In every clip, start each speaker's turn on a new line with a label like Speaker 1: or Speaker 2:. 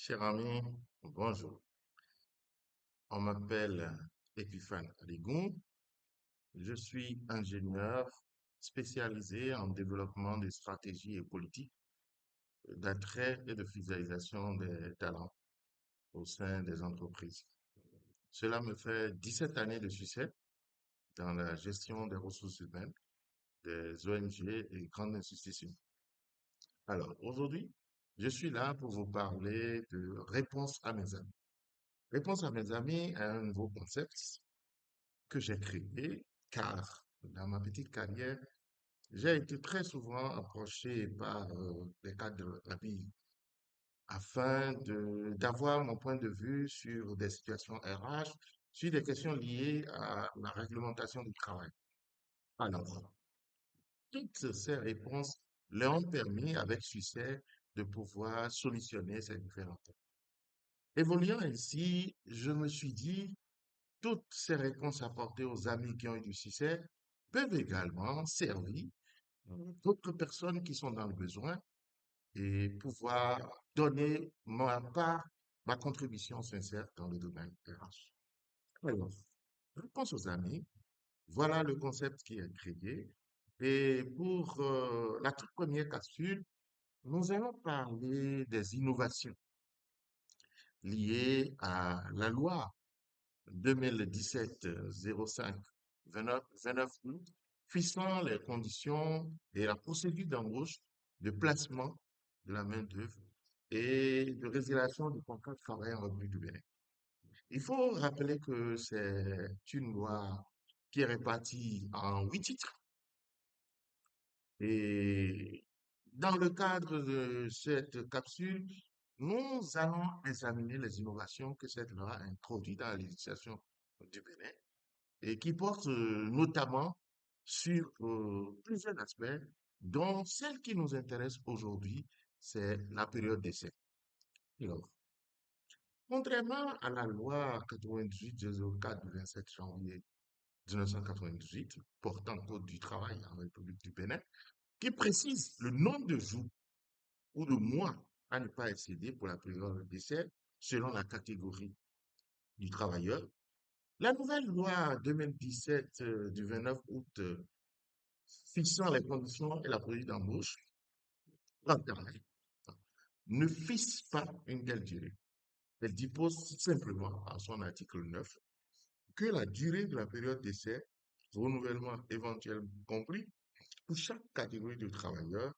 Speaker 1: Cher ami, bonjour. On m'appelle Epiphane Aligoun. Je suis ingénieur spécialisé en développement des stratégies et politiques d'attrait et de fidélisation des talents au sein des entreprises. Cela me fait 17 années de succès dans la gestion des ressources humaines, des ONG et grandes institutions. Alors, aujourd'hui, je suis là pour vous parler de Réponse à mes amis. Réponse à mes amis est un nouveau concept que j'ai créé, car dans ma petite carrière, j'ai été très souvent approché par des cadres amis afin d'avoir mon point de vue sur des situations RH, sur des questions liées à la réglementation du travail. Alors, toutes ces réponses leur ont permis avec succès de pouvoir solutionner ces différents problèmes. Évoluant ainsi, je me suis dit, toutes ces réponses apportées aux amis qui ont eu du succès peuvent également servir d'autres personnes qui sont dans le besoin et pouvoir donner ma part, ma contribution sincère dans le domaine RH. Alors, réponse aux amis, voilà le concept qui est créé. Et pour la toute première capsule, nous allons parler des innovations liées à la loi 2017-05 29 août, fixant les conditions et la procédure d'embauche, de placement de la main-d'œuvre et de résiliation du contrat de travail en République du Bénin. Il faut rappeler que c'est une loi qui est répartie en 8 titres et dans le cadre de cette capsule, nous allons examiner les innovations que cette loi a introduites dans la législation du Bénin et qui porte notamment sur plusieurs aspects, dont celle qui nous intéresse aujourd'hui, c'est la période d'essai. Alors, contrairement à la loi 98-04 du 27 janvier 1998 portant Code du travail en République du Bénin, qui précise le nombre de jours ou de mois à ne pas excéder pour la période d'essai selon la catégorie du travailleur, la nouvelle loi 2017 du 29 août fixant les conditions et la politique d'embauche, l'intérêt ne fixe pas une telle durée. Elle dispose simplement à son article 9 que la durée de la période d'essai, renouvellement éventuel compris, pour chaque catégorie de travailleurs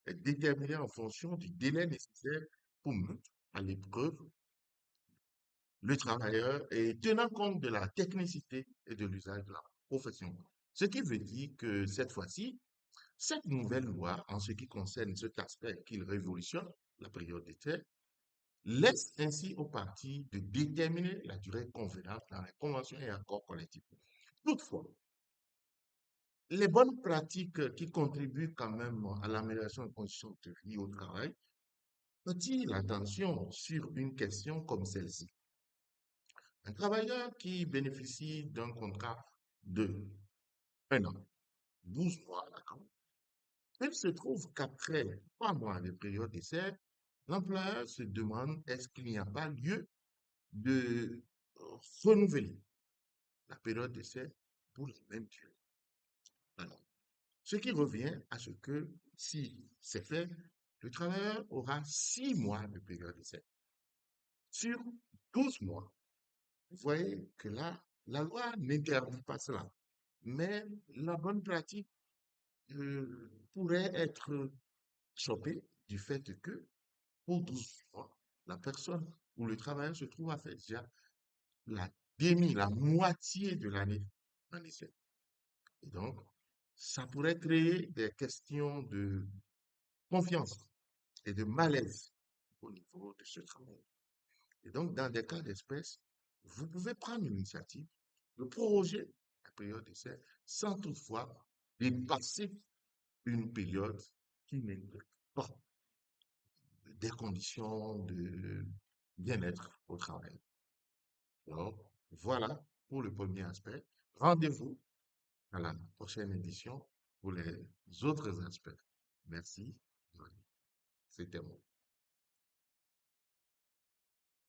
Speaker 1: est déterminée en fonction du délai nécessaire pour mettre à l'épreuve le travailleur et tenant compte de la technicité et de l'usage de la profession. Ce qui veut dire que cette fois-ci, cette nouvelle loi, en ce qui concerne cet aspect qu'il révolutionne, la période d'essai, laisse ainsi aux parties de déterminer la durée convenable dans les conventions et accords collectifs. Toutefois, les bonnes pratiques qui contribuent quand même à l'amélioration des conditions de vie au travail attirent l'attention sur une question comme celle-ci. Un travailleur qui bénéficie d'un contrat de 1 an, 12 mois, d'accord, il se trouve qu'après 3 mois de période d'essai, l'employeur se demande est-ce qu'il n'y a pas lieu de renouveler la période d'essai pour la même durée. Alors, ce qui revient à ce que, si c'est fait, le travailleur aura 6 mois de période d'essai sur 12 mois. Vous voyez que là, la loi n'interdit pas cela. Mais la bonne pratique pourrait être chopée du fait que pour 12 mois, la personne ou le travailleur se trouve à faire déjà la la moitié de l'année en essai. Et donc, ça pourrait créer des questions de confiance et de malaise au niveau de ce travail. Et donc, dans des cas d'espèce, vous pouvez prendre l'initiative de proroger la période d'essai sans toutefois dépasser une période qui n'est pas des conditions de bien-être au travail. Donc, voilà pour le premier aspect. Rendez-vous à la prochaine édition pour les autres aspects. Merci. C'était bon.